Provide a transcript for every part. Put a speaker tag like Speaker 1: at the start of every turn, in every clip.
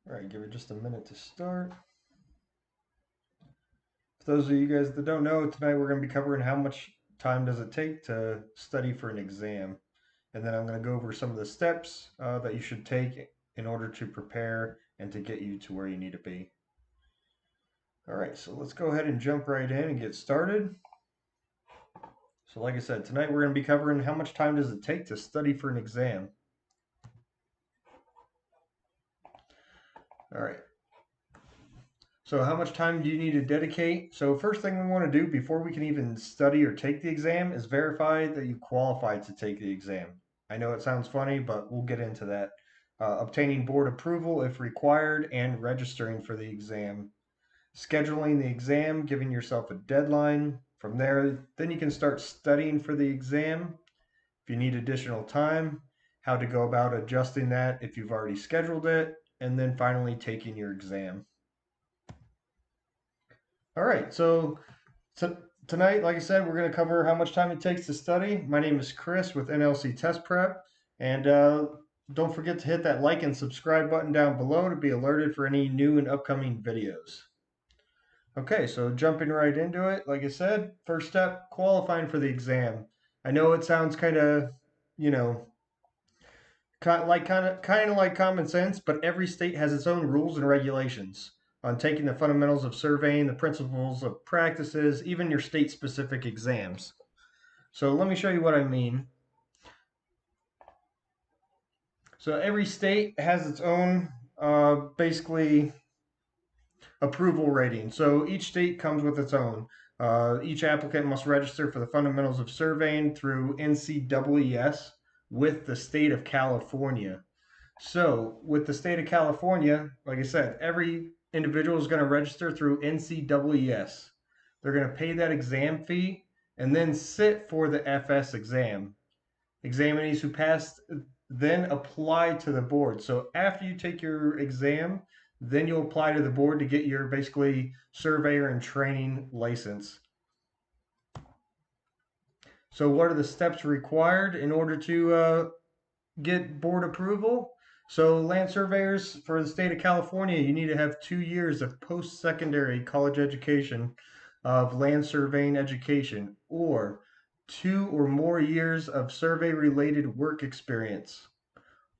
Speaker 1: All right, give it just a minute to start. For those of you guys that don't know, tonight we're going to be covering how much time does it take to study for an exam. And then I'm going to go over some of the steps that you should take in order to prepare and to get you to where you need to be. All right, so let's go ahead and jump right in and get started. So like I said, tonight we're going to be covering how much time does it take to study for an exam. All right. So how much time do you need to dedicate? So first thing we want to do before we can even study or take the exam is verify that you qualify to take the exam. I know it sounds funny, but we'll get into that. Obtaining board approval if required and registering for the exam. Scheduling the exam, giving yourself a deadline. From there, then you can start studying for the exam. If you need additional time, how to go about adjusting that if you've already scheduled it, and then finally taking your exam. All right, so tonight, like I said, we're going to cover how much time it takes to study. My name is Chris with NLC Prep, and don't forget to hit that like and subscribe button down below to be alerted for any new and upcoming videos. Okay, so jumping right into it, like I said, first step, qualifying for the exam. I know it sounds kind of, you know, kind of like common sense, but every state has its own rules and regulations on taking the fundamentals of surveying, the principles of practices, even your state specific exams. So let me show you what I mean. So every state has its own basically approval rating. So each state comes with its own. Each applicant must register for the fundamentals of surveying through NCEES with the state of California. So with the state of California, like I said, every individual is going to register through NCEES. They're going to pay that exam fee and then sit for the FS exam. Examinees who pass then apply to the board. So after you take your exam, then you'll apply to the board to get your basically surveyor and training license. So what are the steps required in order to get board approval? So land surveyors for the state of California, you need to have 2 years of post-secondary college education of land surveying education or 2 or more years of survey-related work experience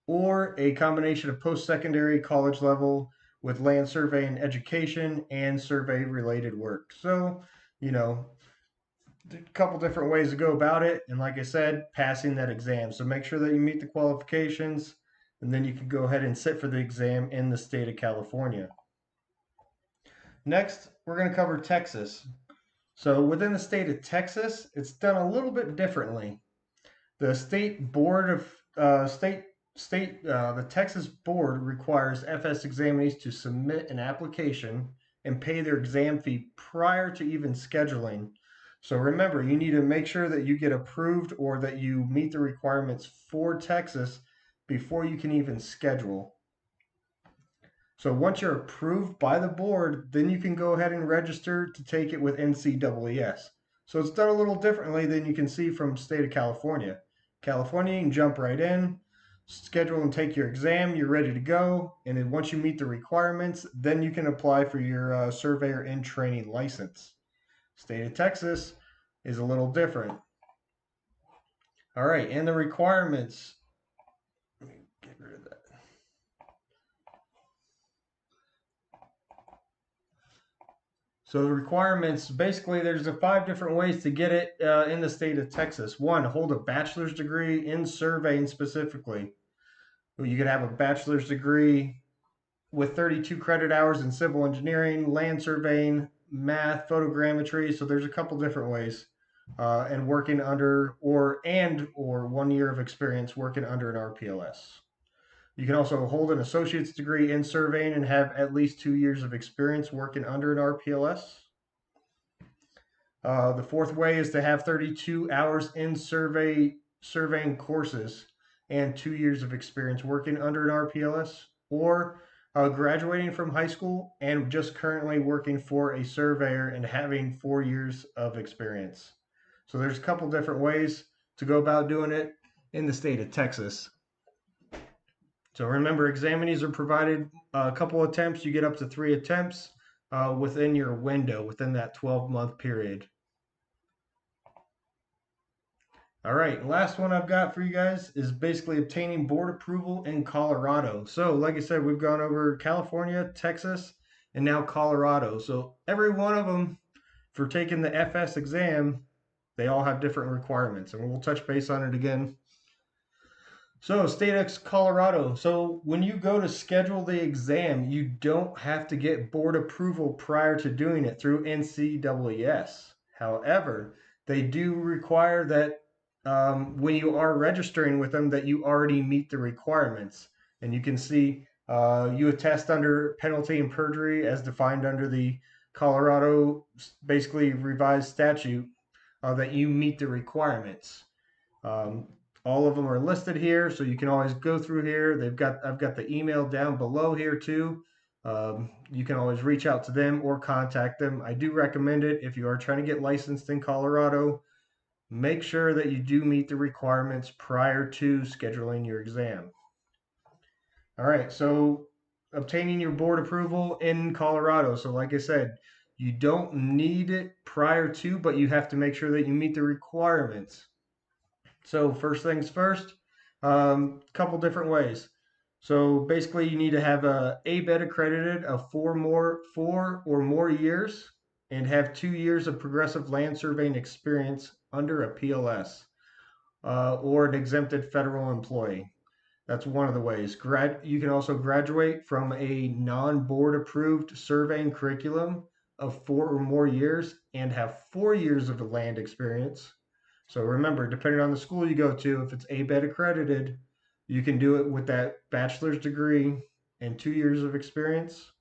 Speaker 1: or a combination of post-secondary college level with land surveying education and survey-related work. So, you know, a couple different ways to go about it. And like I said, passing that exam. So make sure that you meet the qualifications, and then you can go ahead and sit for the exam in the state of California. Next, we're going to cover Texas. So within the state of Texas, it's done a little bit differently. The state board of the Texas board requires FS examinees to submit an application and pay their exam fee prior to even scheduling. So remember, you need to make sure that you get approved or that you meet the requirements for Texas before you can even schedule. So once you're approved by the board, then you can go ahead and register to take it with NCEES. So it's done a little differently than you can see from state of California. California, you can jump right in, schedule and take your exam, you're ready to go. And then once you meet the requirements, then you can apply for your surveyor in training license. State of Texas is a little different. All right, and the requirements. Let me get rid of that. So the requirements, basically, there's 5 different ways to get it in the state of Texas. One, hold a bachelor's degree in surveying specifically. You could have a bachelor's degree with 32 credit hours in civil engineering, land surveying, math, photogrammetry. So there's a couple different ways, and working under or 1 year of experience working under an RPLS. You can also hold an associate's degree in surveying and have at least 2 years of experience working under an RPLS. The fourth way is to have 32 hours in surveying courses and 2 years of experience working under an RPLS, or graduating from high school and just currently working for a surveyor and having 4 years of experience. So there's a couple different ways to go about doing it in the state of Texas. So remember, examinees are provided a couple attempts. You get up to 3 attempts within your window, within that 12-month period. All right, last one I've got for you guys is basically obtaining board approval in Colorado. So, like I said, we've gone over California, Texas, and now Colorado. So, every one of them for taking the FS exam, they all have different requirements, and we'll touch base on it again. So, State X Colorado. So, when you go to schedule the exam, you don't have to get board approval prior to doing it through NCEES. However, they do require that when you are registering with them, that you already meet the requirements. And you can see you attest under penalty and perjury as defined under the Colorado, basically revised statute, that you meet the requirements. Um, all of them are listed here, so you can always go through here. I've got the email down below here too. You can always reach out to them or contact them. I do recommend it if you are trying to get licensed in Colorado. Make sure that you do meet the requirements prior to scheduling your exam. All right, so obtaining your board approval in Colorado. So, like I said, you don't need it prior to, but you have to make sure that you meet the requirements. So first things first, couple different ways. So basically, you need to have a ABET accredited of 4 or more years, and have 2 years of progressive land surveying experience under a PLS or an exempted federal employee. That's one of the ways. You can also graduate from a non-board approved surveying curriculum of 4 or more years and have 4 years of land experience. So remember, depending on the school you go to, if it's ABET accredited, you can do it with that bachelor's degree and 2 years of experience.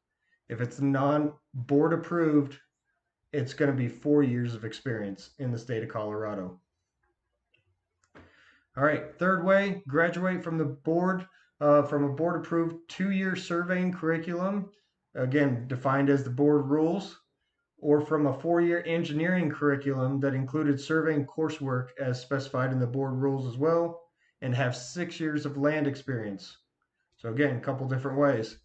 Speaker 1: If it's non-board approved, it's going to be 4 years of experience in the state of Colorado. All right, third way, graduate from the board, from a board approved 2-year surveying curriculum, again, defined as the board rules, or from a 4-year engineering curriculum that included surveying coursework as specified in the board rules as well, and have 6 years of land experience. So again, a couple different ways.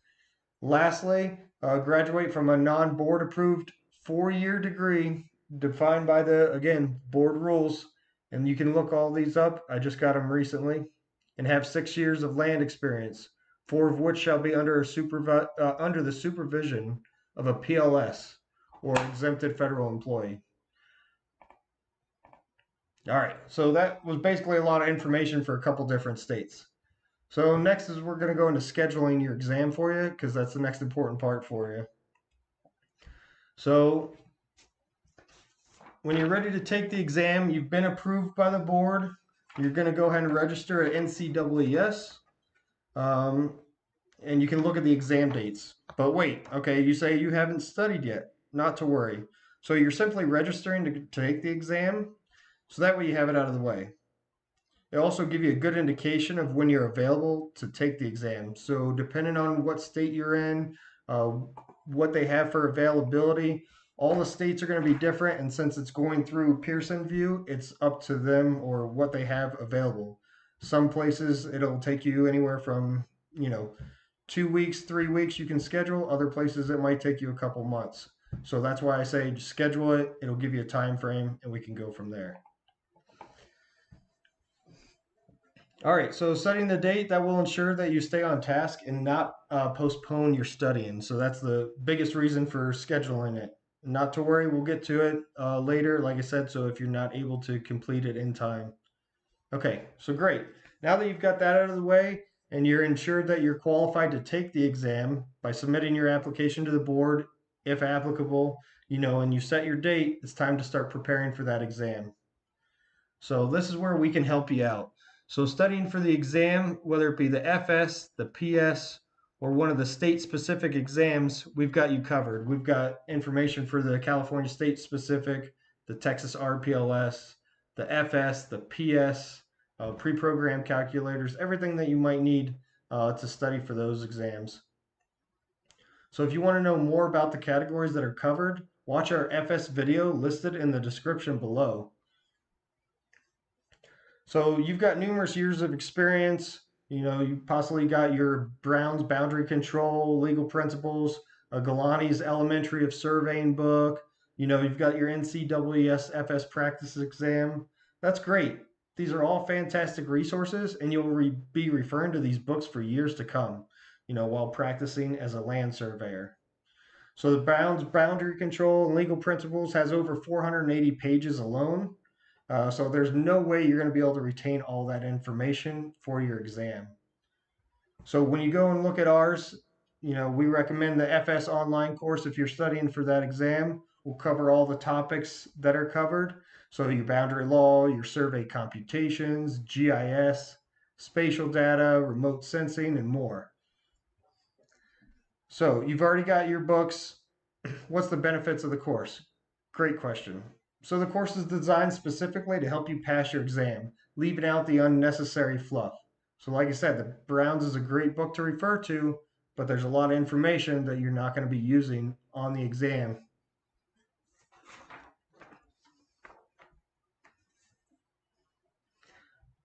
Speaker 1: Lastly, graduate from a non-board approved 4-year degree defined by the, again, board rules. And you can look all these up. I just got them recently. And have 6 years of land experience, 4 of which shall be under the supervision of a PLS or exempted federal employee. All right, so that was basically a lot of information for a couple different states. So next is we're going to go into scheduling your exam for you, because that's the next important part for you. So when you're ready to take the exam, you've been approved by the board, you're going to go ahead and register at NCEES, and you can look at the exam dates. But wait, okay, you say you haven't studied yet. Not to worry. So you're simply registering to take the exam, so that way you have it out of the way. They also give you a good indication of when you're available to take the exam. So depending on what state you're in, what they have for availability, all the states are going to be different. And since it's going through Pearson View, it's up to them or what they have available. Some places it'll take you anywhere from, 2 weeks, 3 weeks you can schedule. Other places it might take you a couple months. So that's why I say just schedule it. It'll give you a time frame and we can go from there. All right, so setting the date, that will ensure that you stay on task and not postpone your studying. So that's the biggest reason for scheduling it. Not to worry, we'll get to it later, like I said, so if you're not able to complete it in time. Okay, so great. Now that you've got that out of the way and you're ensured that you're qualified to take the exam by submitting your application to the board, if applicable, and you set your date, it's time to start preparing for that exam. So this is where we can help you out. So studying for the exam, whether it be the FS, the PS, or one of the state-specific exams, we've got you covered. We've got information for the California state-specific, the Texas RPLS, the FS, the PS, pre-programmed calculators, everything that you might need to study for those exams. So if you want to know more about the categories that are covered, watch our FS video listed in the description below. So you've got numerous years of experience. You possibly got your Brown's Boundary Control, Legal Principles, a Galani's Elementary of Surveying book. You've got your NCAAS FS practice exam. That's great. These are all fantastic resources, and you'll be referring to these books for years to come, while practicing as a land surveyor. So the Brown's Boundary Control and Legal Principles has over 480 pages alone. So there's no way you're going to be able to retain all that information for your exam. So when you go and look at ours, we recommend the FS online course if you're studying for that exam. We'll cover all the topics that are covered. So your boundary law, your survey computations, GIS, spatial data, remote sensing, and more. So you've already got your books. What's the benefits of the course? Great question. So the course is designed specifically to help you pass your exam, leaving out the unnecessary fluff. So like I said, the Browns is a great book to refer to, but there's a lot of information that you're not going to be using on the exam.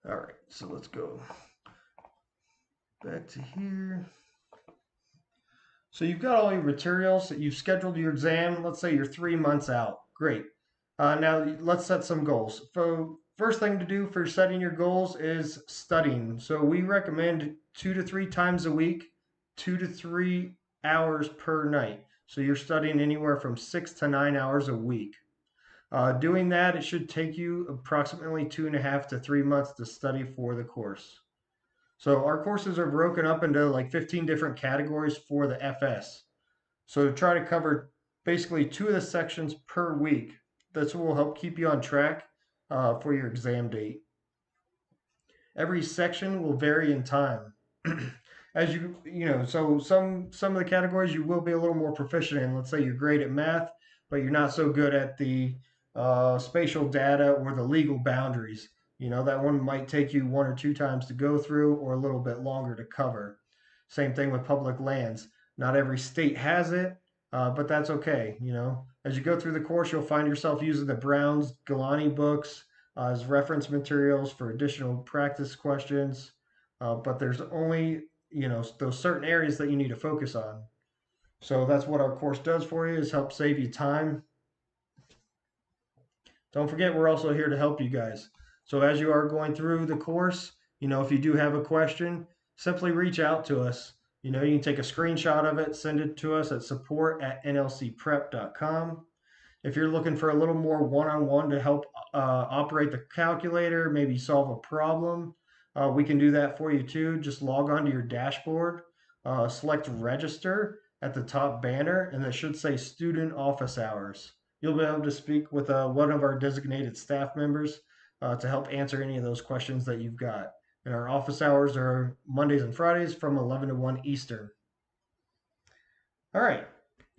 Speaker 1: All right, so let's go back to here. So you've got all your materials, you've scheduled your exam, let's say you're 3 months out. Great. Now let's set some goals. So first thing to do for setting your goals is studying. So we recommend 2 to 3 times a week, 2 to 3 hours per night. So you're studying anywhere from 6 to 9 hours a week. Doing that, it should take you approximately 2.5 to 3 months to study for the course. So our courses are broken up into like 15 different categories for the FS. So to try to cover basically 2 of the sections per week. This will help keep you on track for your exam date. Every section will vary in time. As so some of the categories you will be a little more proficient in. Let's say you're great at math, but you're not so good at the spatial data or the legal boundaries. That one might take you 1 or 2 times to go through, or a little bit longer to cover. Same thing with public lands. Not every state has it, but that's okay. As you go through the course, you'll find yourself using the Brown's Galani books as reference materials for additional practice questions. But there's only, those certain areas that you need to focus on. So that's what our course does for you, is help save you time. Don't forget, we're also here to help you guys. So as you are going through the course, if you do have a question, simply reach out to us. You can take a screenshot of it, send it to us at support@nlcprep.com. If you're looking for a little more one-on-one to help operate the calculator, maybe solve a problem, we can do that for you too. Just log on to your dashboard, select register at the top banner, and it should say student office hours. You'll be able to speak with one of our designated staff members to help answer any of those questions that you've got. And our office hours are Mondays and Fridays from 11 to 1 Eastern. All right,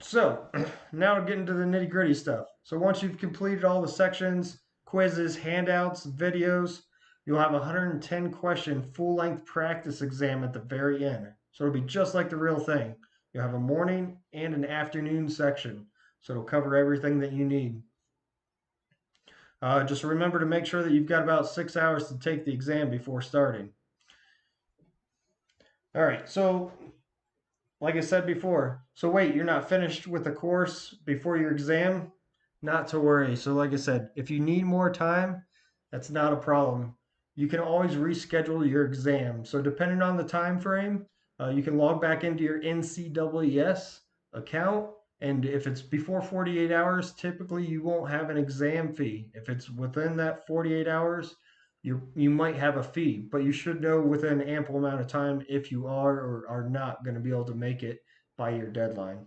Speaker 1: so now we're getting to the nitty gritty stuff. So once you've completed all the sections, quizzes, handouts, videos, you'll have a 110 question full length practice exam at the very end. So it'll be just like the real thing. You'll have a morning and an afternoon section. So it'll cover everything that you need. Just remember to make sure that you've got about 6 hours to take the exam before starting. All right, so like I said before, so wait, you're not finished with the course before your exam? Not to worry. So like I said, if you need more time, that's not a problem. You can always reschedule your exam. So depending on the time frame, you can log back into your NCAAS account. And if it's before 48 hours, typically you won't have an exam fee. If it's within that 48 hours, you might have a fee, but you should know within an ample amount of time if you are or are not going to be able to make it by your deadline.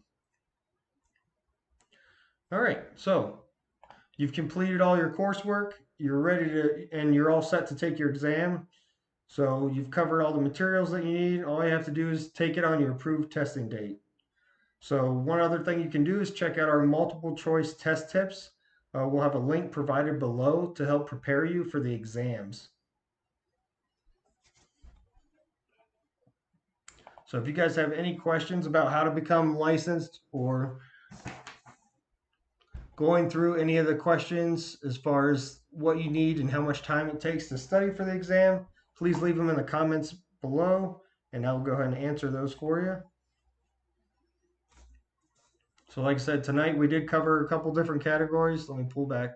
Speaker 1: All right, so you've completed all your coursework, you're ready to, and you're all set to take your exam. So you've covered all the materials that you need. All you have to do is take it on your approved testing date. So one other thing you can do is check out our multiple choice test tips. We'll have a link provided below to help prepare you for the exams. So if you guys have any questions about how to become licensed, or going through any of the questions as far as what you need and how much time it takes to study for the exam, please leave them in the comments below, and I'll go ahead and answer those for you. So like I said, tonight we did cover a couple different categories. Let me pull back.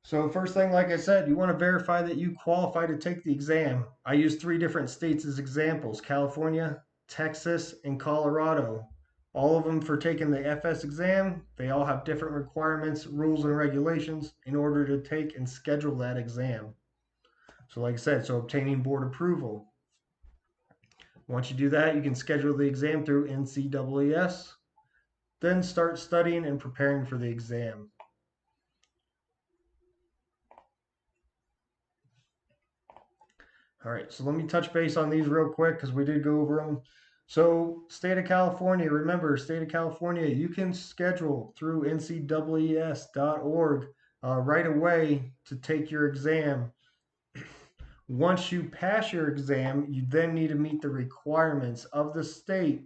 Speaker 1: So first thing, like I said, you want to verify that you qualify to take the exam. I use 3 different states as examples: California, Texas, and Colorado. All of them for taking the FS exam. They all have different requirements, rules, and regulations in order to take and schedule that exam. So like I said, so obtaining board approval. Once you do that, you can schedule the exam through NCAAS, then start studying and preparing for the exam. All right, so let me touch base on these real quick because we did go over them. So, state of California, remember, state of California, you can schedule through ncwees.org right away to take your exam. Once you pass your exam, you then need to meet the requirements of the state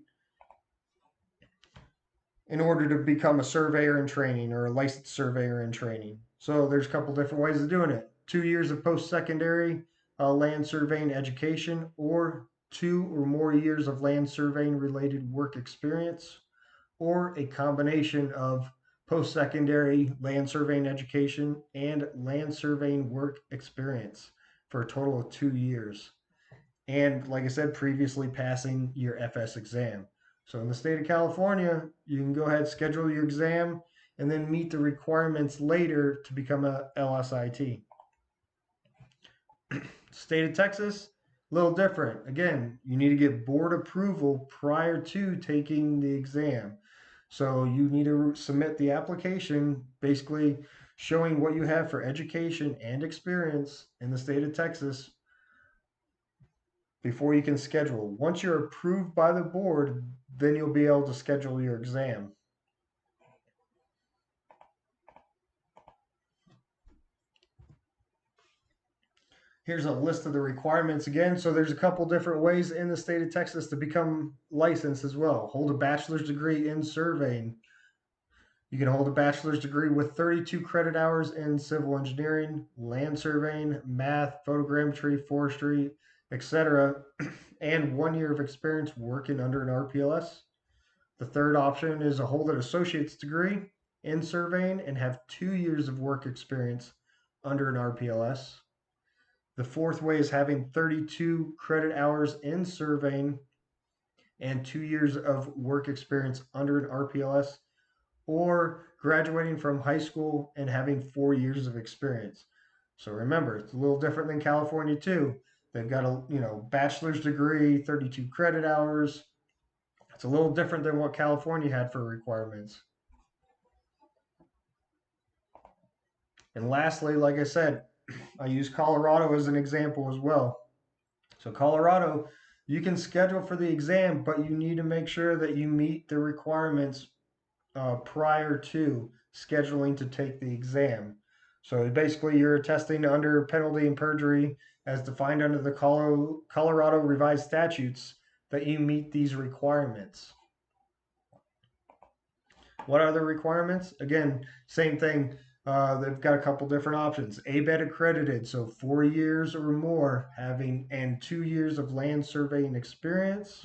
Speaker 1: in order to become a surveyor in training or a licensed surveyor in training. So there's a couple different ways of doing it. 2 years of post-secondary land surveying education, or 2 or more years of land surveying related work experience, or a combination of post-secondary land surveying education and land surveying work experience for a total of 2 years. And like I said, previously passing your FS exam. So in the state of California, you can go ahead, schedule your exam, and then meet the requirements later to become a LSIT. State of Texas, a little different. Again, you need to get board approval prior to taking the exam. So you need to submit the application basically showing what you have for education and experience in the state of Texas before you can schedule. Once you're approved by the board, then you'll be able to schedule your exam. Here's a list of the requirements again. So there's a couple different ways in the state of Texas to become licensed as well. Hold a bachelor's degree in surveying. You can hold a bachelor's degree with 32 credit hours in civil engineering, land surveying, math, photogrammetry, forestry, etc., and 1 year of experience working under an RPLS. The third option is to hold an associate's degree in surveying and have 2 years of work experience under an RPLS. The fourth way is having 32 credit hours in surveying and 2 years of work experience under an RPLS, or graduating from high school and having 4 years of experience. So remember, it's a little different than California too. They've got a bachelor's degree, 32 credit hours. It's a little different than what California had for requirements. And lastly, like I said, I use Colorado as an example as well. So Colorado, you can schedule for the exam, but you need to make sure that you meet the requirements prior to scheduling to take the exam. So basically, you're attesting under penalty and perjury as defined under the Colorado revised statutes that you meet these requirements. What are the requirements? Again, same thing. They've got a couple different options. ABET accredited, so 4 years or more, and 2 years of land surveying experience.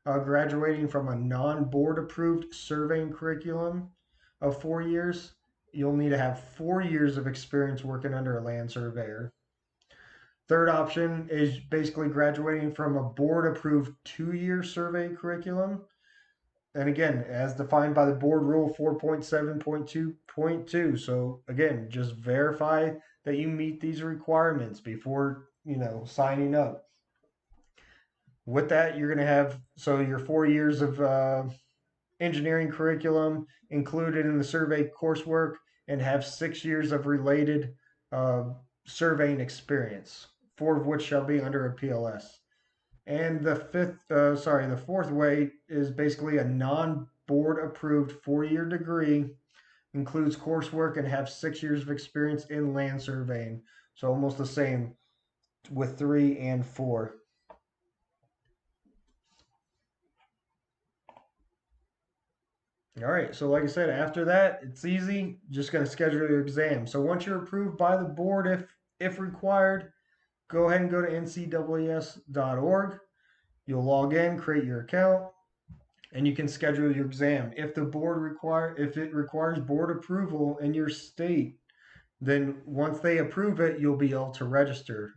Speaker 1: Graduating from a non-board approved surveying curriculum of 4 years. You'll need to have 4 years of experience working under a land surveyor. Third option is basically graduating from a board approved 2 year survey curriculum. And again, as defined by the board rule 4.7.2.2. So again, just verify that you meet these requirements before, signing up. With that, you're going to have, so your 4 years of engineering curriculum included in the survey coursework, and have 6 years of related uh, surveying experience, 4 of which shall be under a PLS. And the fourth way is basically a non-board approved 4 year degree, includes coursework, and have 6 years of experience in land surveying. So almost the same with 3 and 4. All right, so like I said, after that, it's easy. Just going to schedule your exam. So once you're approved by the board, if required, go ahead and go to ncas.org. You'll log in, create your account, and you can schedule your exam. If it requires board approval in your state, then once they approve it, you'll be able to register.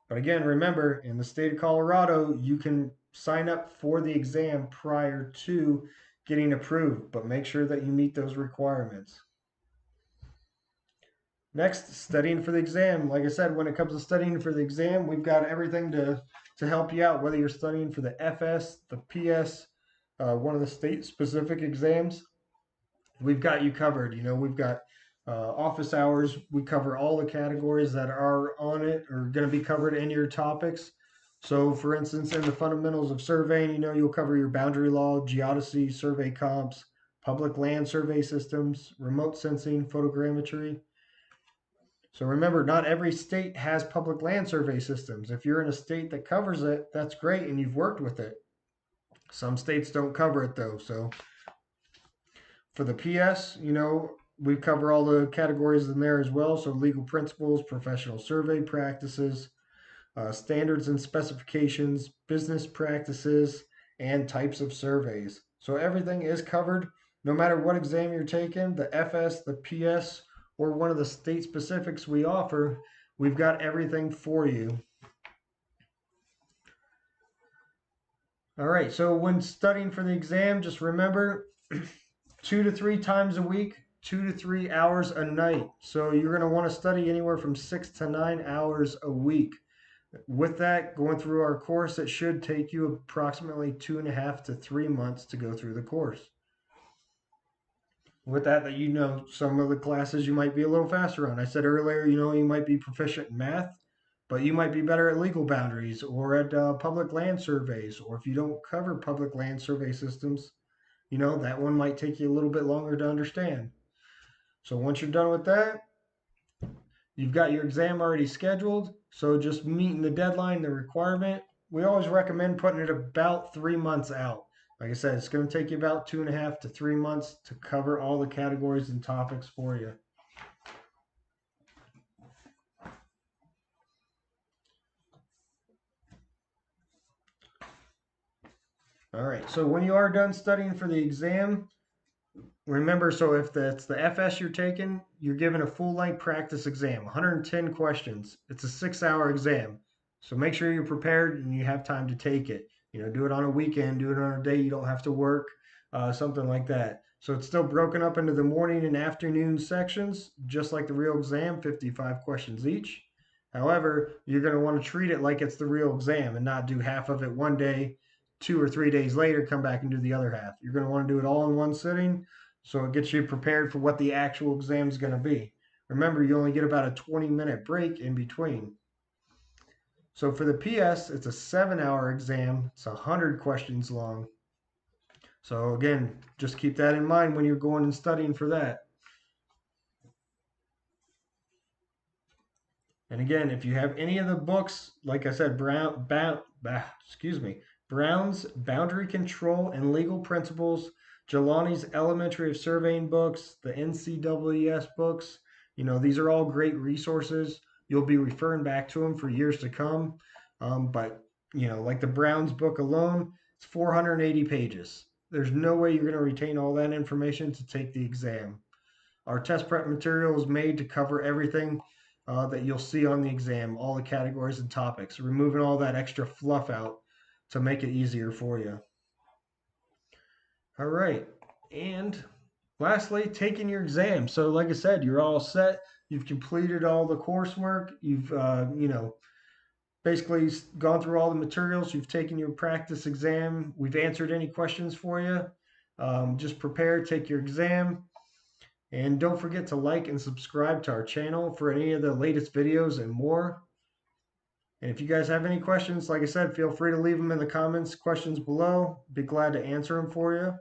Speaker 1: But again, remember, in the state of Colorado, you can sign up for the exam prior to getting approved, but make sure that you meet those requirements. Next, studying for the exam. Like I said, when it comes to studying for the exam, we've got everything to help you out, whether you're studying for the FS, the PS, one of the state specific exams. We've got you covered. You know, we've got office hours. We cover all the categories that are on it or going to be covered in your topics. So, for instance, in the fundamentals of surveying, you know, you'll cover your boundary law, geodesy, survey comps, public land survey systems, remote sensing, photogrammetry. So remember, not every state has public land survey systems. If you're in a state that covers it, that's great and you've worked with it. Some states don't cover it though. So for the PS, you know, we cover all the categories in there as well. So legal principles, professional survey practices, standards and specifications, business practices, and types of surveys. So everything is covered no matter what exam you're taking, the FS, the PS, or one of the state specifics we offer, we've got everything for you. All right, so when studying for the exam, just remember 2 to 3 times a week, 2 to 3 hours a night. So you're going to want to study anywhere from 6 to 9 hours a week. With that, going through our course, it should take you approximately 2.5 to 3 months to go through the course. With that, you know, some of the classes you might be a little faster on. I said earlier, you know, you might be proficient in math, but you might be better at legal boundaries or at public land surveys. Or if you don't cover public land survey systems, you know, that one might take you a little bit longer to understand. So once you're done with that, you've got your exam already scheduled, so just meeting the deadline, the requirement. We always recommend putting it about 3 months out. Like I said, it's going to take you about 2.5 to 3 months to cover all the categories and topics for you. All right, so when you are done studying for the exam, remember, so if that's the FS you're taking, you're given a full length practice exam, 110 questions. It's a 6 hour exam. So make sure you're prepared and you have time to take it. You know, do it on a weekend, do it on a day you don't have to work, something like that. So it's still broken up into the morning and afternoon sections, just like the real exam, 55 questions each. However, you're going to want to treat it like it's the real exam and not do half of it one day, 2 or 3 days later, come back and do the other half. You're going to want to do it all in one sitting so it gets you prepared for what the actual exam is going to be. Remember, you only get about a 20-minute break in between. So for the PS, it's a 7 hour exam. It's 100 questions long. So again, just keep that in mind when you're going and studying for that. And again, if you have any of the books, like I said, Brown's Boundary Control and Legal Principles, Jelani's Elementary of Surveying books, the NCWS books, you know, these are all great resources. You'll be referring back to them for years to come. But, you know, like the Brown's book alone, it's 480 pages. There's no way you're going to retain all that information to take the exam. Our test prep material is made to cover everything that you'll see on the exam, all the categories and topics, removing all that extra fluff out to make it easier for you. All right. And lastly, taking your exam. So, like I said, you're all set. You've completed all the coursework. You've, you know, basically gone through all the materials. You've taken your practice exam. We've answered any questions for you. Just prepare, take your exam. And don't forget to like and subscribe to our channel for any of the latest videos and more. And if you guys have any questions, like I said, feel free to leave them in the comments, questions below. Be glad to answer them for you.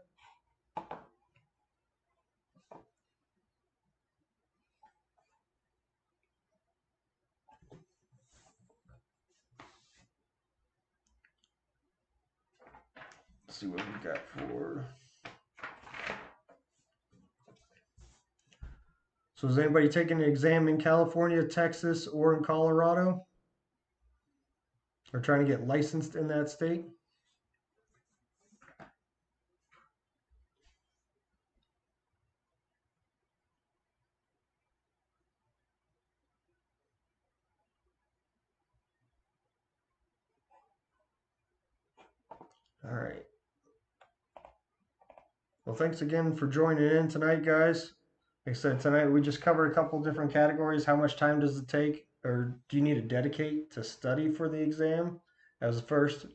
Speaker 1: Let's see what we got for So is anybody taking an exam in California, Texas, or in Colorado? Or trying to get licensed in that state? All right. Well, thanks again for joining in tonight, guys. Like I said, tonight we just covered a couple different categories. How much time does it take, or do you need to dedicate to study for the exam? As first.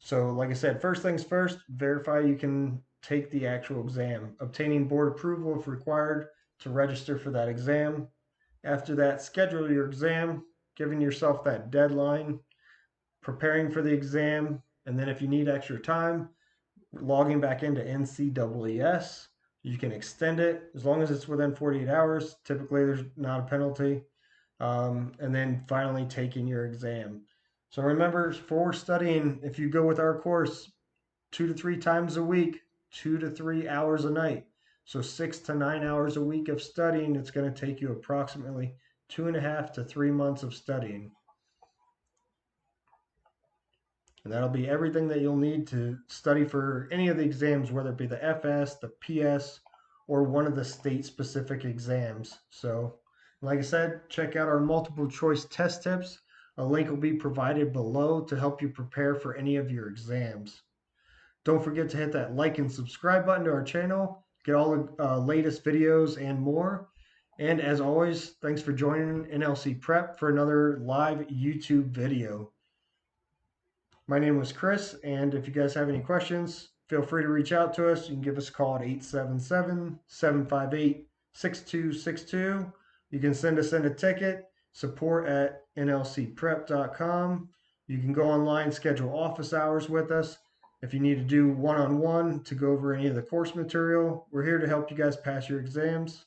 Speaker 1: So, like I said, first things first, verify you can take the actual exam. Obtaining board approval if required to register for that exam. After that, schedule your exam, giving yourself that deadline, preparing for the exam, and then if you need extra time, logging back into NCEES. You can extend it as long as it's within 48 hours. Typically, there's not a penalty. And then finally taking your exam. So remember, for studying, if you go with our course 2 to 3 times a week, 2 to 3 hours a night, so 6 to 9 hours a week of studying, it's going to take you approximately 2.5 to 3 months of studying. And that'll be everything that you'll need to study for any of the exams, whether it be the FS, the PS, or one of the state-specific exams. So, like I said, check out our multiple choice test tips. A link will be provided below to help you prepare for any of your exams. Don't forget to hit that like and subscribe button to our channel. Get all the latest videos and more. And as always, thanks for joining NLC Prep for another live YouTube video. My name was Chris, and if you guys have any questions, feel free to reach out to us. You can give us a call at 877-758-6262. You can send us in a ticket, support@nlcprep.com. You can go online, schedule office hours with us. If you need to do one-on-one to go over any of the course material, we're here to help you guys pass your exams.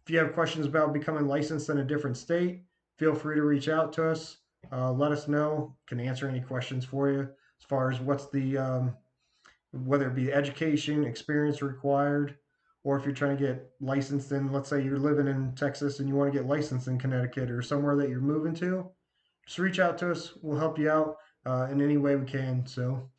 Speaker 1: If you have questions about becoming licensed in a different state, feel free to reach out to us. Let us know. Can answer any questions for you as far as what's the whether it be education, experience required, or if you're trying to get licensed in, let's say you're living in Texas and you want to get licensed in Connecticut or somewhere that you're moving to, just reach out to us. We'll help you out in any way we can. So